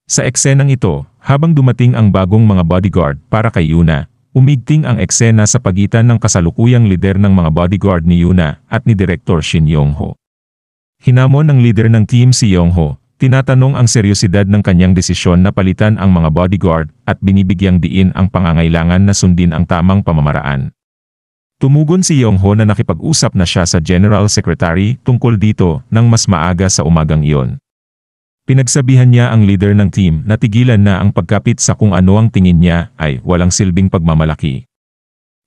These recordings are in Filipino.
Sa eksenang ito, habang dumating ang bagong mga bodyguard para kay Yuna, umigting ang eksena sa pagitan ng kasalukuyang lider ng mga bodyguard ni Yuna at ni Direktor Shin Yong-ho. Hinamon ng leader ng team si Yong-ho, tinatanong ang seryosidad ng kanyang desisyon na palitan ang mga bodyguard at binibigyang diin ang pangangailangan na sundin ang tamang pamamaraan. Tumugon si Yong-ho na nakipag-usap na siya sa General Secretary tungkol dito nang mas maaga sa umagang iyon. Pinagsabihan niya ang leader ng team na tigilan na ang pagkapit sa kung ano ang tingin niya ay walang silbing pagmamalaki.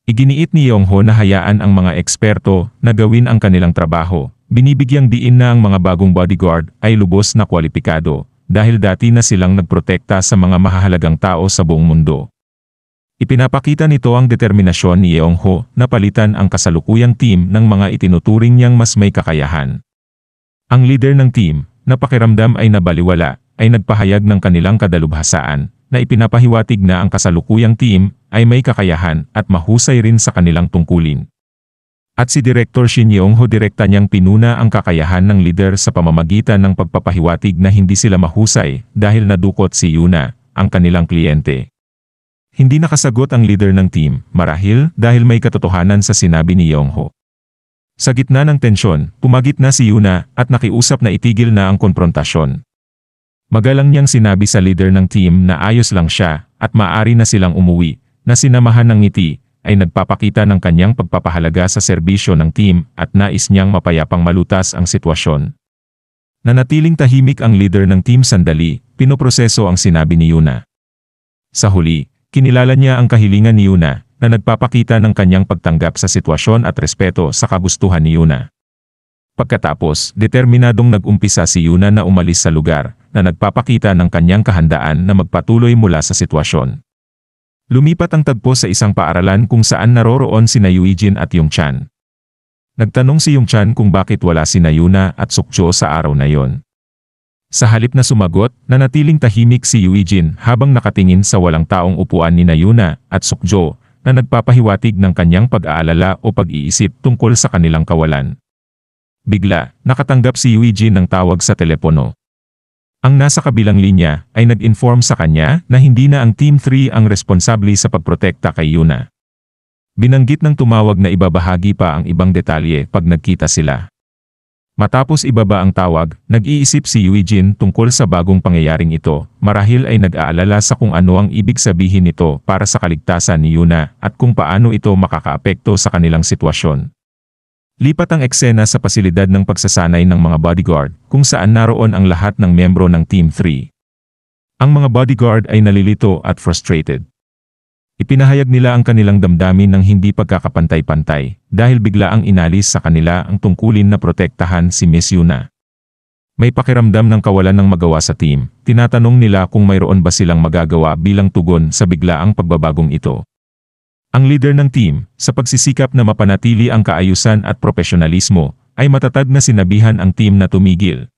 Iginiit ni Yong-ho na hayaan ang mga eksperto na gawin ang kanilang trabaho. Binibigyang diin na ang mga bagong bodyguard ay lubos na kwalipikado dahil dati na silang nagprotekta sa mga mahahalagang tao sa buong mundo. Ipinapakita nito ang determinasyon ni Yong-ho na palitan ang kasalukuyang team ng mga itinuturing niyang mas may kakayahan. Ang leader ng team, na pakiramdam ay nabaliwala, ay nagpahayag ng kanilang kadalubhasaan na ipinapahiwatig na ang kasalukuyang team ay may kakayahan at mahusay rin sa kanilang tungkulin. At si Direktor Shin Yong-ho direkta niyang pinuna ang kakayahan ng leader sa pamamagitan ng pagpapahiwatig na hindi sila mahusay dahil nadukot si Yuna, ang kanilang kliyente. Hindi nakasagot ang leader ng team, marahil dahil may katotohanan sa sinabi ni Yong-ho. Sa gitna ng tensyon, pumagit na si Yuna at nakiusap na itigil na ang konfrontasyon. Magalang niyang sinabi sa leader ng team na ayos lang siya at maaari na silang umuwi, na sinamahan ng ngiti ay nagpapakita ng kanyang pagpapahalaga sa serbisyo ng team at nais niyang mapayapang malutas ang sitwasyon. Nanatiling tahimik ang leader ng team sandali, pinoproseso ang sinabi ni Yuna. Sa huli, kinilala niya ang kahilingan ni Yuna na nagpapakita ng kanyang pagtanggap sa sitwasyon at respeto sa kagustuhan ni Yuna. Pagkatapos, determinadong nag-umpisa si Yuna na umalis sa lugar na nagpapakita ng kanyang kahandaan na magpatuloy mula sa sitwasyon. Lumipat ang tagpo sa isang paaralan kung saan naroroon sina Yuijin at Yongchan. Nagtanong si Yongchan kung bakit wala sina Yuna at Sukjo sa araw na yon. Sa halip na sumagot, nanatiling tahimik si Yuijin habang nakatingin sa walang taong upuan ni Yuna at Sukjo, na nagpapahiwatig ng kanyang pag-aalala o pag-iisip tungkol sa kanilang kawalan. Bigla, nakatanggap si Yuijin ng tawag sa telepono. Ang nasa kabilang linya ay nag-inform sa kanya na hindi na ang Team 3 ang responsable sa pagprotekta kay Yuna. Binanggit ng tumawag na ibabahagi pa ang ibang detalye pag nagkita sila. Matapos ibaba ang tawag, nag-iisip si Yuijin tungkol sa bagong pangyayaring ito, marahil ay nag-aalala sa kung ano ang ibig sabihin nito para sa kaligtasan ni Yuna at kung paano ito makakaapekto sa kanilang sitwasyon. Lipat ang eksena sa pasilidad ng pagsasanay ng mga bodyguard, kung saan naroon ang lahat ng membro ng Team 3. Ang mga bodyguard ay nalilito at frustrated. Ipinahayag nila ang kanilang damdamin ng hindi pagkakapantay-pantay dahil biglaang inalis sa kanila ang tungkulin na protektahan si Miss Yuna. May pakiramdam ng kawalan ng magawa sa team, tinatanong nila kung mayroon ba silang magagawa bilang tugon sa biglaang pagbabagong ito. Ang leader ng team, sa pagsisikap na mapanatili ang kaayusan at profesionalismo, ay matatag na sinabihan ang team na tumigil.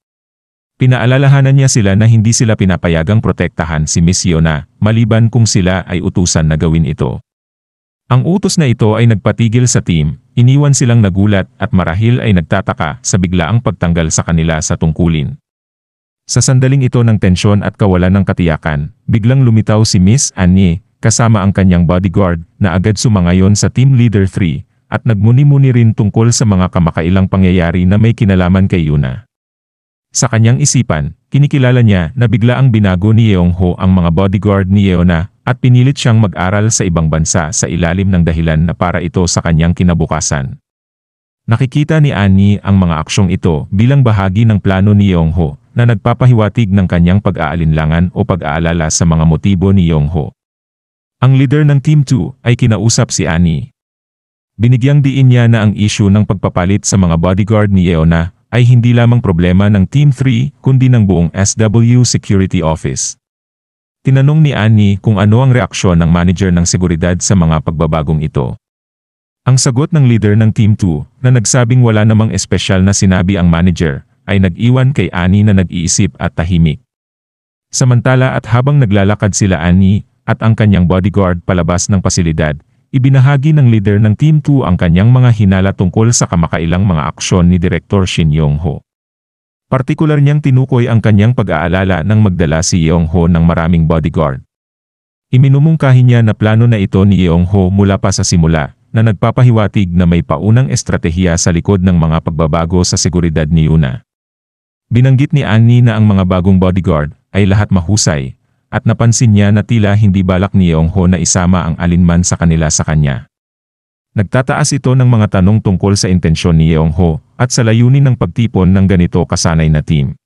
Pinaalalahanan niya sila na hindi sila pinapayagang protektahan si Miss Yuna, maliban kung sila ay utusan na gawin ito. Ang utos na ito ay nagpatigil sa team, iniwan silang nagulat at marahil ay nagtataka sa biglaang pagtanggal sa kanila sa tungkulin. Sa sandaling ito ng tensyon at kawalan ng katiyakan, biglang lumitaw si Miss Annie, kasama ang kanyang bodyguard na agad sumangayon sa Team Leader 3 at nagmuni-muni rin tungkol sa mga kamakailang pangyayari na may kinalaman kay Yuna. Sa kanyang isipan, kinikilala niya na biglaang binago ni Yong-ho ang mga bodyguard ni Yuna at pinilit siyang mag-aral sa ibang bansa sa ilalim ng dahilan na para ito sa kanyang kinabukasan. Nakikita ni Annie ang mga aksyong ito bilang bahagi ng plano ni Yong-ho na nagpapahiwatig ng kanyang pag-aalinlangan o pag-aalala sa mga motibo ni Yong-ho. Ang leader ng Team 2 ay kinausap si Annie. Binigyang diin niya na ang issue ng pagpapalit sa mga bodyguard ni Yuna ay hindi lamang problema ng Team 3 kundi ng buong SW Security Office. Tinanong ni Annie kung ano ang reaksyon ng manager ng seguridad sa mga pagbabagong ito. Ang sagot ng leader ng Team 2 na nagsabing wala namang espesyal na sinabi ang manager ay nag-iwan kay Annie na nag-iisip at tahimik. Samantala at habang naglalakad sila Annie at ang kanyang bodyguard palabas ng pasilidad, ibinahagi ng leader ng Team 2 ang kanyang mga hinala tungkol sa kamakailang mga aksyon ni Direktor Shin Yong-ho. Partikular niyang tinukoy ang kanyang pag-aalala nang magdala si Yeong-ho ng maraming bodyguard. Iminumungkahi niya na plano na ito ni Yeong-ho mula pa sa simula, na nagpapahiwatig na may paunang estratehiya sa likod ng mga pagbabago sa seguridad ni Yoona. Binanggit ni Annie na ang mga bagong bodyguard ay lahat mahusay, at napansin niya na tila hindi balak ni Yeong-ho na isama ang alinman sa kanila sa kanya. Nagtataas ito ng mga tanong tungkol sa intensyon ni Yeong-ho at sa layunin ng pagtipon ng ganito kasanay na team.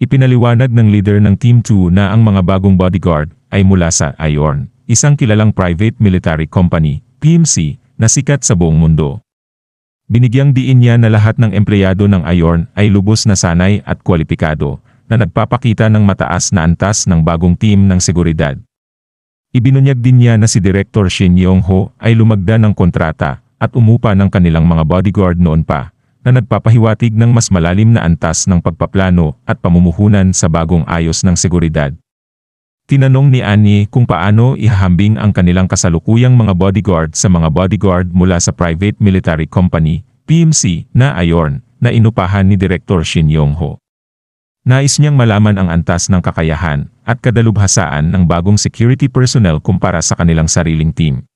Ipinaliwanag ng leader ng Team 2 na ang mga bagong bodyguard ay mula sa Ayorn, isang kilalang private military company, PMC, na sikat sa buong mundo. Binigyang diin niya na lahat ng empleyado ng Ayorn ay lubos na sanay at kwalipikado, na nagpapakita ng mataas na antas ng bagong team ng seguridad. Ibinunyag din niya na si Director Shin Yong-ho ay lumagda ng kontrata at umupa ng kanilang mga bodyguard noon pa, na nagpapahiwatig ng mas malalim na antas ng pagpaplano at pamumuhunan sa bagong ayos ng seguridad. Tinanong ni Annie kung paano ihahambing ang kanilang kasalukuyang mga bodyguard sa mga bodyguard mula sa private military company, PMC, na Ayorn, na inupahan ni Director Shin Yong-ho. Nais niyang malaman ang antas ng kakayahan at kadalubhasaan ng bagong security personnel kumpara sa kanilang sariling team.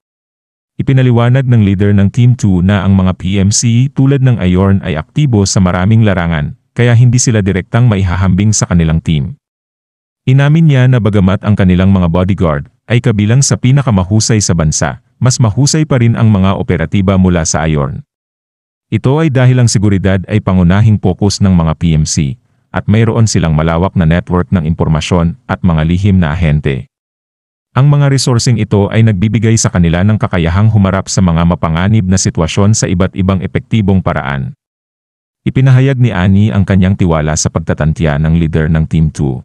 Ipinaliwanag ng leader ng Team 2 na ang mga PMC tulad ng Ayorn ay aktibo sa maraming larangan, kaya hindi sila direktang maihahambing sa kanilang team. Inamin niya na bagamat ang kanilang mga bodyguard ay kabilang sa pinakamahusay sa bansa, mas mahusay pa rin ang mga operatiba mula sa Ayorn. Ito ay dahil ang seguridad ay pangunahing pokus ng mga PMC, at mayroon silang malawak na network ng impormasyon at mga lihim na ahente. Ang mga resourcing ito ay nagbibigay sa kanila ng kakayahang humarap sa mga mapanganib na sitwasyon sa iba't ibang epektibong paraan. Ipinahayag ni Annie ang kanyang tiwala sa pagtatantya ng leader ng Team 2.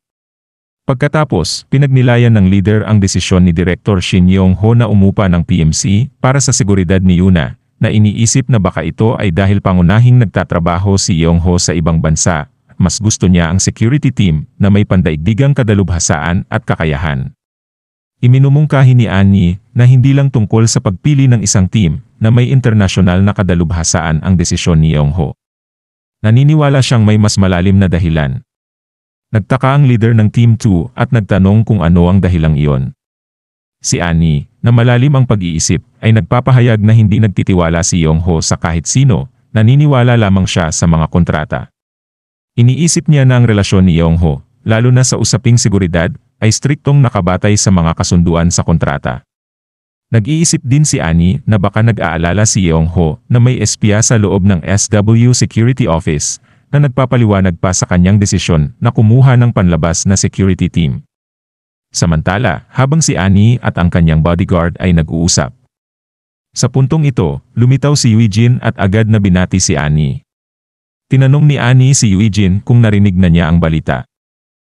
Pagkatapos, pinagnilayan ng leader ang desisyon ni Director Shin Yong-ho na umupa ng PMC para sa seguridad ni Yoona, na iniisip na baka ito ay dahil pangunahing nagtatrabaho si Yong-ho sa ibang bansa. Mas gusto niya ang security team na may pandaigdigang kadalubhasaan at kakayahan. Iminumungkahi ni Annie na hindi lang tungkol sa pagpili ng isang team na may internasyonal na kadalubhasaan ang desisyon ni Yong-ho. Naniniwala siyang may mas malalim na dahilan. Nagtaka ang leader ng Team 2 at nagtanong kung ano ang dahilang iyon. Si Annie, na malalim ang pag-iisip, ay nagpapahayag na hindi nagtitiwala si Yong-ho sa kahit sino, naniniwala lamang siya sa mga kontrata. Iniisip niya na ang relasyon ni Yong-ho, lalo na sa usaping seguridad, ay striktong nakabatay sa mga kasunduan sa kontrata. Nag-iisip din si Annie na baka nag-aalala si Yong-ho na may espiya sa loob ng SW Security Office na nagpapaliwanag pa sa kanyang desisyon na kumuha ng panlabas na security team. Samantala, habang si Annie at ang kanyang bodyguard ay nag-uusap. Sa puntong ito, lumitaw si Eugene at agad na binati si Annie. Tinanong ni Annie si Eugene kung narinig na niya ang balita.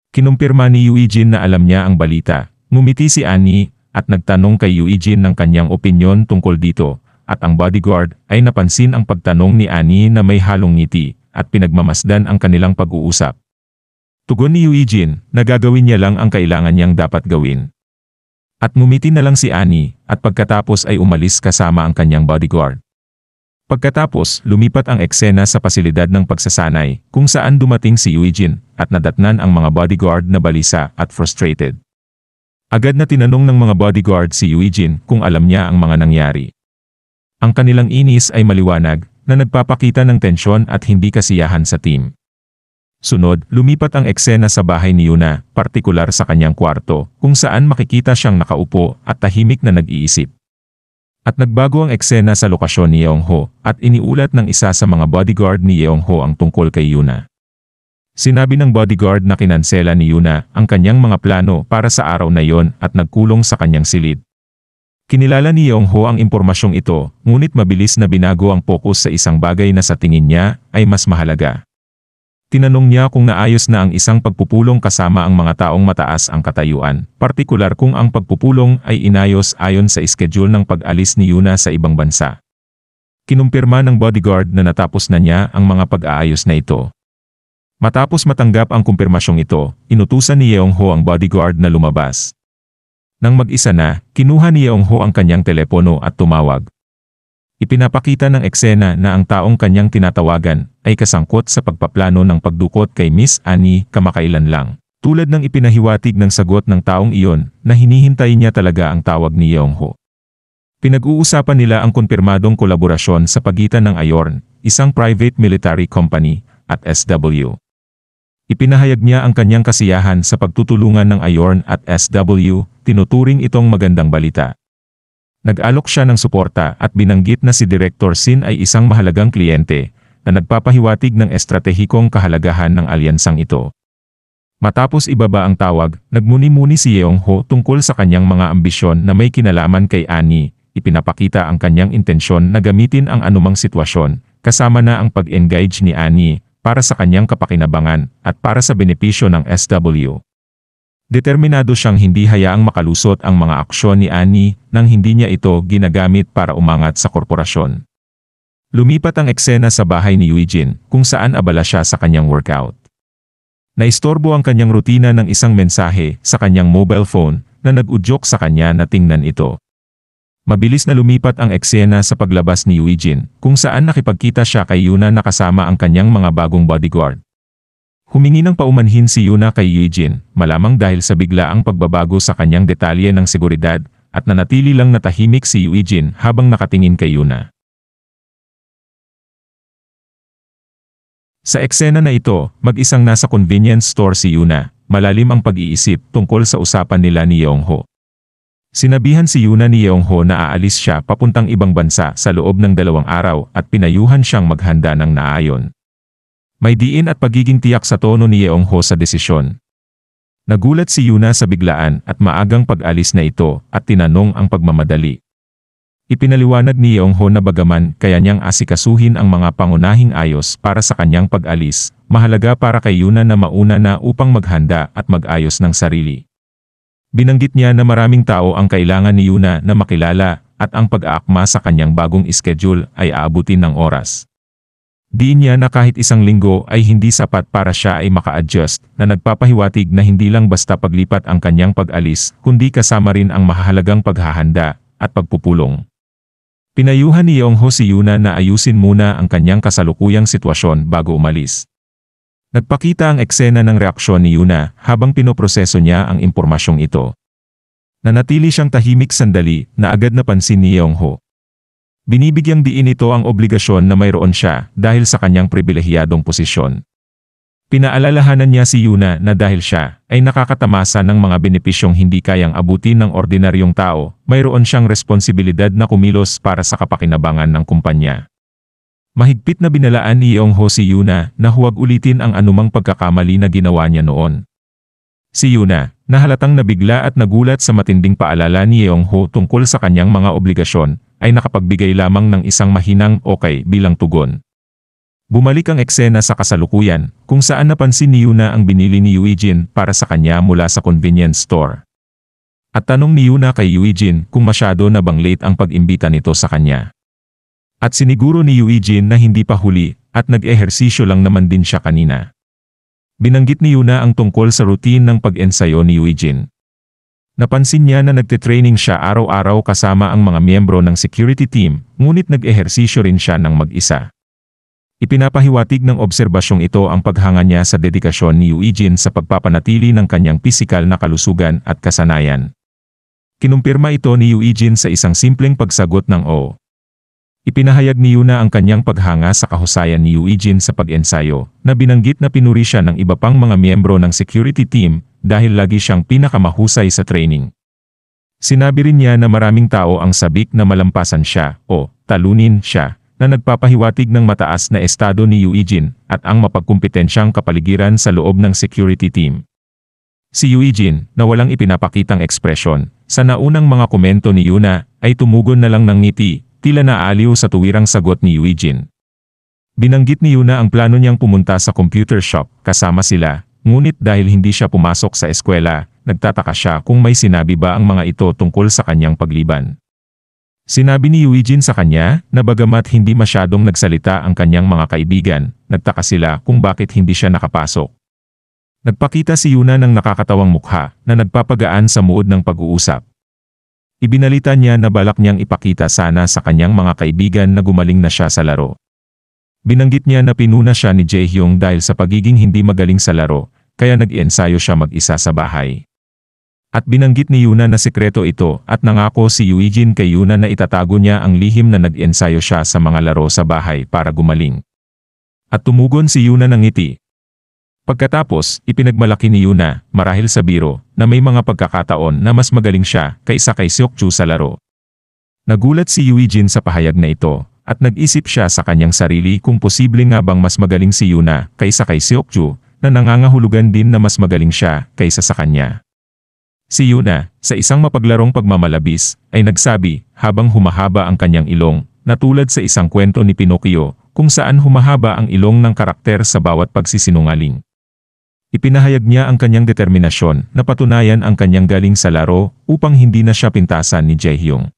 Kinumpirma ni Eugene na alam niya ang balita. Ngumiti si Annie at nagtanong kay Eugene ng kanyang opinyon tungkol dito, at ang bodyguard ay napansin ang pagtanong ni Annie na may halong ngiti at pinagmamasdan ang kanilang pag-uusap. Tugon ni Eugene na gagawin niya lang ang kailangan niyang dapat gawin. At ngumiti na lang si Annie at pagkatapos ay umalis kasama ang kanyang bodyguard. Pagkatapos, lumipat ang eksena sa pasilidad ng pagsasanay, kung saan dumating si Eugene, at nadatnan ang mga bodyguard na balisa at frustrated. Agad na tinanong ng mga bodyguard si Eugene kung alam niya ang mga nangyari. Ang kanilang inis ay maliwanag, na nagpapakita ng tensyon at hindi kasiyahan sa team. Sunod, lumipat ang eksena sa bahay ni Yoona, partikular sa kanyang kwarto, kung saan makikita siyang nakaupo at tahimik na nag-iisip. At nagbago ang eksena sa lokasyon ni Yeong-ho at iniulat ng isa sa mga bodyguard ni Yeong-ho ang tungkol kay Yoona. Sinabi ng bodyguard na kinansela ni Yoona ang kanyang mga plano para sa araw na iyon at nagkulong sa kanyang silid. Kinilala ni Yeong-ho ang impormasyong ito, ngunit mabilis na binago ang pokus sa isang bagay na sa tingin niya ay mas mahalaga. Tinanong niya kung naayos na ang isang pagpupulong kasama ang mga taong mataas ang katayuan, partikular kung ang pagpupulong ay inayos ayon sa schedule ng pag-alis ni Yoona sa ibang bansa. Kinumpirma ng bodyguard na natapos na niya ang mga pag-aayos na ito. Matapos matanggap ang kumpirmasyong ito, inutusan ni Yeong-ho ang bodyguard na lumabas. Nang mag-isa na, kinuha ni Yeong-ho ang kanyang telepono at tumawag. Ipinapakita ng eksena na ang taong kanyang tinatawagan ay kasangkot sa pagpaplano ng pagdukot kay Miss Annie kamakailan lang. Tulad ng ipinahiwatig ng sagot ng taong iyon na hinihintay niya talaga ang tawag ni Yeongho. Pinag-uusapan nila ang kumpirmadong kolaborasyon sa pagitan ng Ayorn, isang private military company, at SW. Ipinahayag niya ang kanyang kasiyahan sa pagtutulungan ng Ayorn at SW, tinuturing itong magandang balita. Nag-alok siya ng suporta at binanggit na si Director Shin ay isang mahalagang kliyente na nagpapahiwatig ng estratehikong kahalagahan ng alyansang ito. Matapos ibaba ang tawag, nagmuni-muni si Yeongho tungkol sa kanyang mga ambisyon na may kinalaman kay Annie. Ipinapakita ang kanyang intensyon na gamitin ang anumang sitwasyon, kasama na ang pag-engage ni Annie para sa kanyang kapakinabangan at para sa benepisyo ng SW. Determinado siyang hindi hayaang makalusot ang mga aksyon ni Annie nang hindi niya ito ginagamit para umangat sa korporasyon. Lumipat ang eksena sa bahay ni Eugene kung saan abala siya sa kanyang workout. Naistorbo ang kanyang rutina ng isang mensahe sa kanyang mobile phone na nag-udyok sa kanya na tingnan ito. Mabilis na lumipat ang eksena sa paglabas ni Eugene kung saan nakipagkita siya kay Yuna na kasama ang kanyang mga bagong bodyguard. Humingi ng paumanhin si Yuna kay Eugene, malamang dahil sa biglaang pagbabago sa kanyang detalye ng seguridad at nanatili lang natahimik si Eugene habang nakatingin kay Yuna. Sa eksena na ito, mag-isang nasa convenience store si Yuna, malalim ang pag-iisip tungkol sa usapan nila ni Yeongho. Sinabihan si Yuna ni Yeongho na aalis siya papuntang ibang bansa sa loob ng 2 araw at pinayuhan siyang maghanda ng naayon. May diin at pagiging tiyak sa tono ni Yeongho sa desisyon. Nagulat si Yuna sa biglaan at maagang pag-alis na ito at tinanong ang pagmamadali. Ipinaliwanag ni Yeongho na bagaman kaya niyang asikasuhin ang mga pangunahing ayos para sa kanyang pag-alis, mahalaga para kay Yuna na mauna na upang maghanda at mag-ayos ng sarili. Binanggit niya na maraming tao ang kailangan ni Yuna na makilala at ang pag-aakma sa kanyang bagong schedule ay aabutin ng oras. Diin niya na kahit 1 linggo ay hindi sapat para siya ay maka-adjust na nagpapahiwatig na hindi lang basta paglipat ang kanyang pag-alis kundi kasama rin ang mahalagang paghahanda at pagpupulong. Pinayuhan ni Yeongho si Yuna na ayusin muna ang kanyang kasalukuyang sitwasyon bago umalis. Nagpakita ang eksena ng reaksyon ni Yuna habang pinoproseso niya ang impormasyong ito. Nanatili siyang tahimik sandali na agad napansin ni Yeongho. Binibigyang diin ito ang obligasyon na mayroon siya dahil sa kanyang pribilehiyadong posisyon. Pinaalalahanan niya si Yuna na dahil siya ay nakakatamasa ng mga benepisyong hindi kayang abutin ng ordinaryong tao, mayroon siyang responsibilidad na kumilos para sa kapakinabangan ng kumpanya. Mahigpit na binalaan ni Yeongho si Yuna na huwag ulitin ang anumang pagkakamali na ginawa niya noon. Si Yuna, na halatang nabigla at nagulat sa matinding paalala ni Yeongho tungkol sa kanyang mga obligasyon, ay nakapagbigay lamang ng isang mahinang okay bilang tugon. Bumalik ang eksena sa kasalukuyan, kung saan napansin ni Yuna ang binili ni Eugene para sa kanya mula sa convenience store. At tanong ni Yuna kay Eugene kung masyado na bang late ang pag-imbita nito sa kanya. At siniguro ni Eugene na hindi pa huli at nag-ehersisyo lang naman din siya kanina. Binanggit ni Yuna ang tungkol sa routine ng pag-ensayo ni Eugene. Napansin niya na nagte-training siya araw-araw kasama ang mga miyembro ng security team, ngunit nag-ehersisyo rin siya ng mag-isa. Ipinapahiwatig ng obserbasyong ito ang paghanga niya sa dedikasyon ni Eugene sa pagpapanatili ng kanyang pisikal na kalusugan at kasanayan. Kinumpirma ito ni Eugene sa isang simpleng pagsagot ng oo. Ipinahayag ni Yuna ang kanyang paghanga sa kahusayan ni Eugene sa pag-ensayo, na binanggit na pinuri siya ng iba pang mga miyembro ng security team dahil lagi siyang pinakamahusay sa training. Sinabi rin niya na maraming tao ang sabik na malampasan siya o talunin siya, na nagpapahiwatig ng mataas na estado ni Eugene at ang mapagkumpetensyang kapaligiran sa loob ng security team. Si Eugene, na walang ipinapakitang ekspresyon, sa naunang mga komento ni Yuna, ay tumugon na lang ng ngiti, tila naaliw sa tuwirang sagot ni Eugene. Binanggit ni Yuna ang plano niyang pumunta sa computer shop kasama sila, ngunit dahil hindi siya pumasok sa eskwela, nagtataka siya kung may sinabi ba ang mga ito tungkol sa kanyang pagliban. Sinabi ni Eugene sa kanya na bagamat hindi masyadong nagsalita ang kanyang mga kaibigan, nagtaka sila kung bakit hindi siya nakapasok. Nagpakita si Yuna ng nakakatawang mukha na nagpapagaan sa mood ng pag-uusap. Ibinalita niya na balak niyang ipakita sana sa kanyang mga kaibigan na gumaling na siya sa laro. Binanggit niya na pinuna siya ni Jaehyung dahil sa pagiging hindi magaling sa laro, kaya nag-iensayo siya mag-isa sa bahay. At binanggit ni Yuna na sikreto ito at nangako si Yuijin kay Yuna na itatago niya ang lihim na nag-ensayo siya sa mga laro sa bahay para gumaling. At tumugon si Yuna ng ngiti. Pagkatapos, ipinagmalaki ni Yuna, marahil sa biro, na may mga pagkakataon na mas magaling siya kaysa kay Seokju sa laro. Nagulat si Yuijin sa pahayag na ito, at nag-isip siya sa kanyang sarili kung posible nga bang mas magaling si Yuna kaysa kay Seokju, na nangangahulugan din na mas magaling siya kaysa sa kanya. Si Yuna, sa isang mapaglarong pagmamalabis, ay nagsabi habang humahaba ang kanyang ilong, na tulad sa isang kwento ni Pinocchio, kung saan humahaba ang ilong ng karakter sa bawat pagsisinungaling. Ipinahayag niya ang kanyang determinasyon na patunayan ang kanyang galing sa laro upang hindi na siya pintasan ni Jaehyung.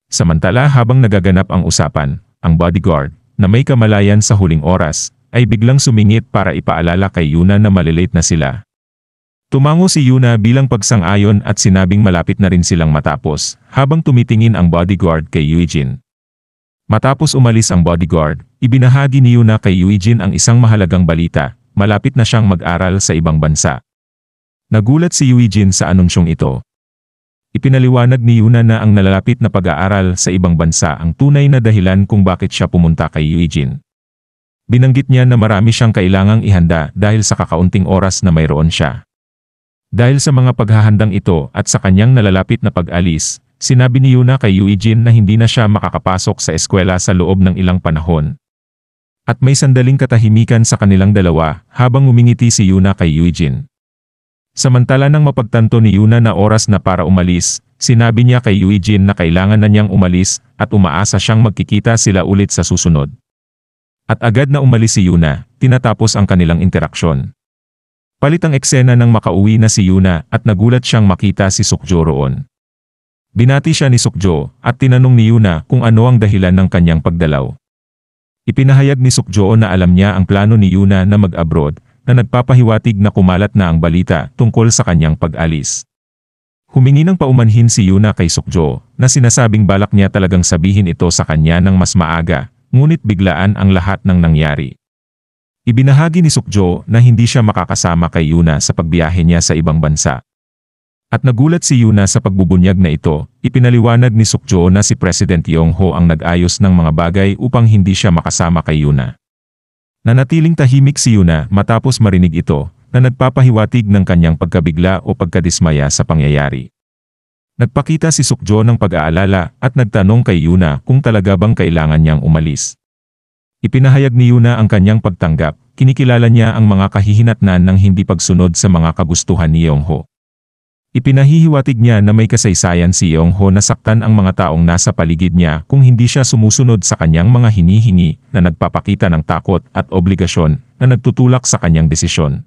Samantala habang nagaganap ang usapan, ang bodyguard, na may kamalayan sa huling oras, ay biglang sumingit para ipaalala kay Yuna na malilate na sila. Tumango si Yuna bilang pagsang-ayon at sinabing malapit na rin silang matapos, habang tumitingin ang bodyguard kay Yuijin. Matapos umalis ang bodyguard, ibinahagi ni Yuna kay Yuijin ang isang mahalagang balita. Malapit na siyang mag-aral sa ibang bansa. Nagulat si Yuijin sa anunsyong ito. Ipinaliwanag ni Yuna na ang nalalapit na pag-aaral sa ibang bansa ang tunay na dahilan kung bakit siya pumunta kay Yuijin. Binanggit niya na marami siyang kailangang ihanda dahil sa kakaunting oras na mayroon siya. Dahil sa mga paghahandang ito at sa kanyang nalalapit na pag-alis, sinabi ni Yuna kay Yuijin na hindi na siya makakapasok sa eskwela sa loob ng ilang panahon. At may sandaling katahimikan sa kanilang dalawa habang umingiti si Yuna kay Yuijin. Samantala nang mapagtanto ni Yuna na oras na para umalis, sinabi niya kay Yuijin na kailangan na niyang umalis at umaasa siyang magkikita sila ulit sa susunod. At agad na umalis si Yuna, tinatapos ang kanilang interaksyon. Palit ang eksena nang makauwi na si Yuna at nagulat siyang makita si Seokju roon. Binati siya ni Seokju at tinanong ni Yuna kung ano ang dahilan ng kanyang pagdalaw. Ipinahayag ni Seokju na alam niya ang plano ni Yuna na mag-abroad, na nagpapahiwatig na kumalat na ang balita tungkol sa kanyang pag-alis. Humingi ng paumanhin si Yuna kay Seokju, na sinasabing balak niya talagang sabihin ito sa kanya ng mas maaga, ngunit biglaan ang lahat ng nangyari. Ibinahagi ni Seokju na hindi siya makakasama kay Yuna sa pagbiyahe niya sa ibang bansa. At nagulat si Yuna sa pagbubunyag na ito, ipinaliwanag ni Seokju na si President Yong-ho ang nag-ayos ng mga bagay upang hindi siya makasama kay Yuna. Nanatiling tahimik si Yuna matapos marinig ito, na nagpapahiwatig ng kanyang pagkabigla o pagkadismaya sa pangyayari. Nagpakita si Seokju ng pag-aalala at nagtanong kay Yuna kung talaga bang kailangan niyang umalis. Ipinahayag ni Yuna ang kanyang pagtanggap, kinikilala niya ang mga kahihinatnan ng hindi pagsunod sa mga kagustuhan ni Yong-ho. Ipinahihiwatig niya na may kasaysayan si Yong-ho na saktan ang mga taong nasa paligid niya kung hindi siya sumusunod sa kanyang mga hinihingi na nagpapakita ng takot at obligasyon na nagtutulak sa kanyang desisyon.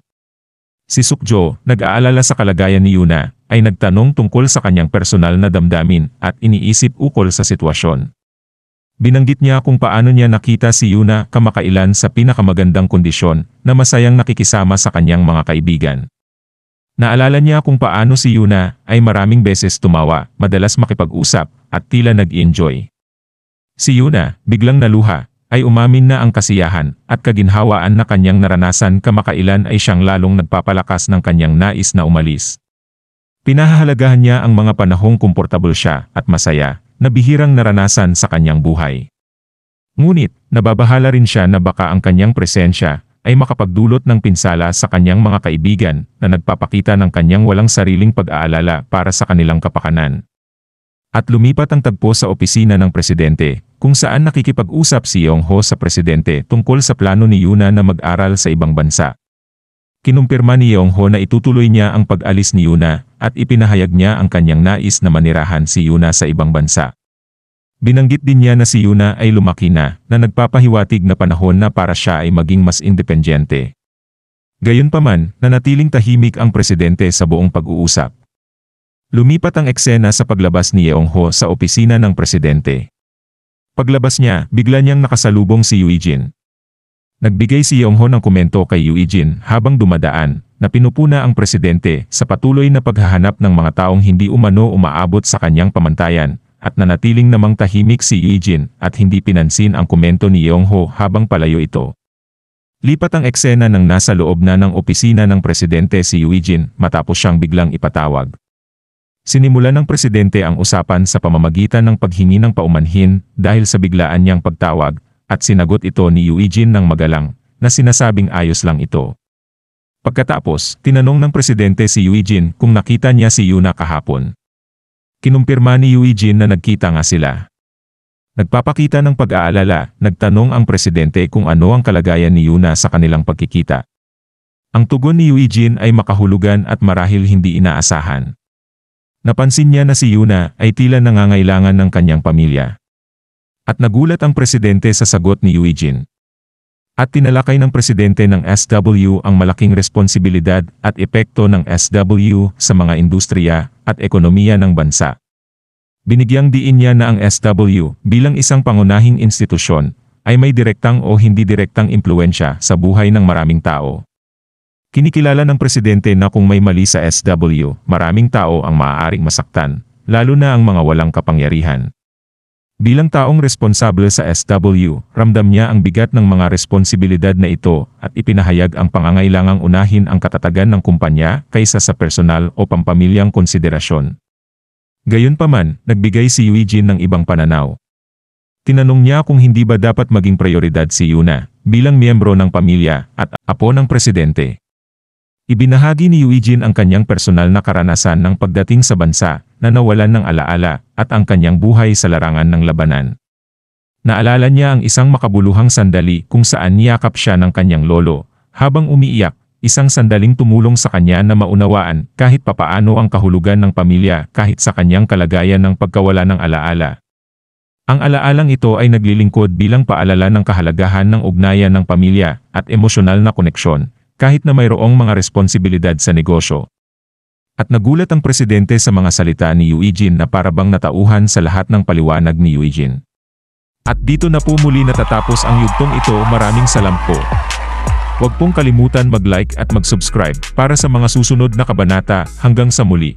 Si Seokju, nag-aalala sa kalagayan ni Yuna, ay nagtanong tungkol sa kanyang personal na damdamin at iniisip ukol sa sitwasyon. Binanggit niya kung paano niya nakita si Yuna kamakailan sa pinakamagandang kondisyon na masayang nakikisama sa kanyang mga kaibigan. Naalala niya kung paano si Yuna ay maraming beses tumawa, madalas makipag-usap, at tila nag-enjoy. Si Yuna, biglang naluha, ay umamin na ang kasiyahan at kaginhawaan na kanyang naranasan kamakailan ay siyang lalong nagpapalakas ng kanyang nais na umalis. Pinahahalagahan niya ang mga panahong komportable siya at masaya, na bihirang naranasan sa kanyang buhay. Ngunit, nababahala rin siya na baka ang kanyang presensya ay makapagdulot ng pinsala sa kanyang mga kaibigan na nagpapakita ng kanyang walang sariling pag-aalala para sa kanilang kapakanan. At lumipat ang tagpo sa opisina ng presidente, kung saan nakikipag-usap si Yong-ho sa presidente tungkol sa plano ni Yuna na mag-aral sa ibang bansa. Kinumpirma ni Yong-ho na itutuloy niya ang pag-alis ni Yuna at ipinahayag niya ang kanyang nais na manirahan si Yuna sa ibang bansa. Binanggit din niya na si Yuna ay lumaki na nagpapahiwatig na panahon na para siya ay maging mas independyente. Gayunpaman, nanatiling tahimik ang presidente sa buong pag-uusap. Lumipat ang eksena sa paglabas ni Yong-ho sa opisina ng presidente. Paglabas niya, bigla niyang nakasalubong si Yuijin. Nagbigay si Yong-ho ng komento kay Yuijin habang dumadaan, na pinupuna ang presidente sa patuloy na paghahanap ng mga taong hindi umano umaabot sa kanyang pamantayan, at nanatiling namang tahimik si Eugene at hindi pinansin ang komento ni Yong-ho habang palayo ito. Lipat ang eksena nang nasa loob na ng opisina ng presidente si Eugene matapos siyang biglang ipatawag. Sinimulan ng presidente ang usapan sa pamamagitan ng paghingi ng paumanhin dahil sa biglaan niyang pagtawag at sinagot ito ni Eugene ng magalang na sinasabing ayos lang ito. Pagkatapos, tinanong ng presidente si Eugene kung nakita niya si Yuna kahapon. Kinumpirma ni Eugene na nagkita nga sila. Nagpapakita ng pag-aalala, nagtanong ang presidente kung ano ang kalagayan ni Yuna sa kanilang pagkikita. Ang tugon ni Eugene ay makahulugan at marahil hindi inaasahan. Napansin niya na si Yuna ay tila nangangailangan ng kanyang pamilya. At nagulat ang presidente sa sagot ni Eugene. At tinalakay ng presidente ng SW ang malaking responsibilidad at epekto ng SW sa mga industriya at ekonomiya ng bansa. Binigyang diin niya na ang SW bilang isang pangunahing institusyon ay may direktang o hindi direktang impluwensya sa buhay ng maraming tao. Kinikilala ng presidente na kung may mali sa SW, maraming tao ang maaaring masaktan, lalo na ang mga walang kapangyarihan. Bilang taong responsable sa SW, ramdam niya ang bigat ng mga responsibilidad na ito at ipinahayag ang pangangailangang unahin ang katatagan ng kumpanya kaysa sa personal o pampamilyang konsiderasyon. Gayunpaman, nagbigay si Eugene ng ibang pananaw. Tinanong niya kung hindi ba dapat maging prioridad si Yuna bilang miyembro ng pamilya at apo ng presidente. Ibinahagi ni Eugene ang kanyang personal na karanasan ng pagdating sa bansa na nawalan ng alaala at ang kanyang buhay sa larangan ng labanan. Naalala niya ang isang makabuluhang sandali kung saan niyakap siya ng kanyang lolo habang umiiyak, isang sandaling tumulong sa kanya na maunawaan kahit papaano ang kahulugan ng pamilya kahit sa kanyang kalagayan ng pagkawala ng alaala. Ang alaalang ito ay naglilingkod bilang paalala ng kahalagahan ng ugnayan ng pamilya at emosyonal na koneksyon, kahit na mayroong mga responsibilidad sa negosyo. At nagulat ang presidente sa mga salita ni Eugene na parabang natauhan sa lahat ng paliwanag ni Eugene. At dito na po muli natatapos ang yugtong ito. Maraming salamat po. Huwag pong kalimutan mag-like at mag-subscribe para sa mga susunod na kabanata. Hanggang sa muli.